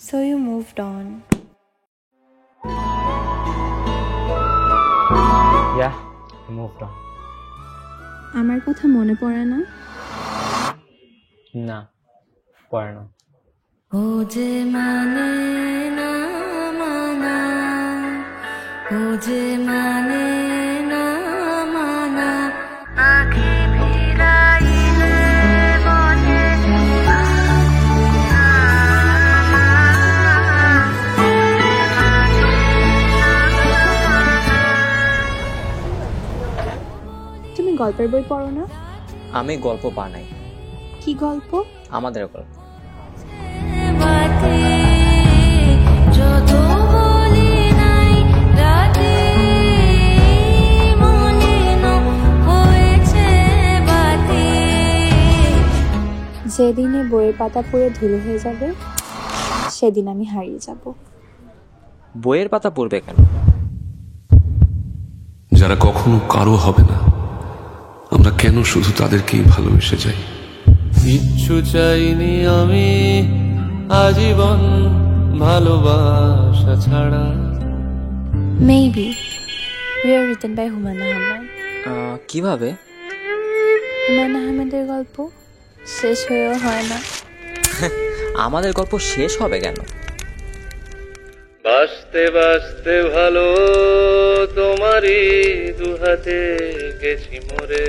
So you moved on. Yeah, I moved on. আমার কথা মনে পড়ে না? না, পড়ে না। ও যে মানে না মানা, ও যে মানে না মানা, আখি ভিড়াইলে বলে তুমি গল্পের বই পড়ো না? আমি গল্প বানাই। কি গল্প? আমাদের গল্প। যেদিনে বইয়ের পাতা পড়ে ধুলো হয়ে যাবে সেদিন আমি হারিয়ে যাব। বইয়ের পাতা পড়বে কেন? যারা কখনো কারো হবে না, আমরা কেন শুধু তাদেরকেই ভালোবেসে যাই? কিচ্ছু চাইনি আমি আজীবন ভালোবাসা ছাড়া। Maybe we are written by Humayun Ahmed. কিভাবে? হুমায়ুন আহমেদের গল্প শেষ হয়েও হয় না। আমাদের গল্প শেষ হবে কেন? বাঁচতে বাঁচতে ভালো তোমারই দুহাতে গেছি মরে।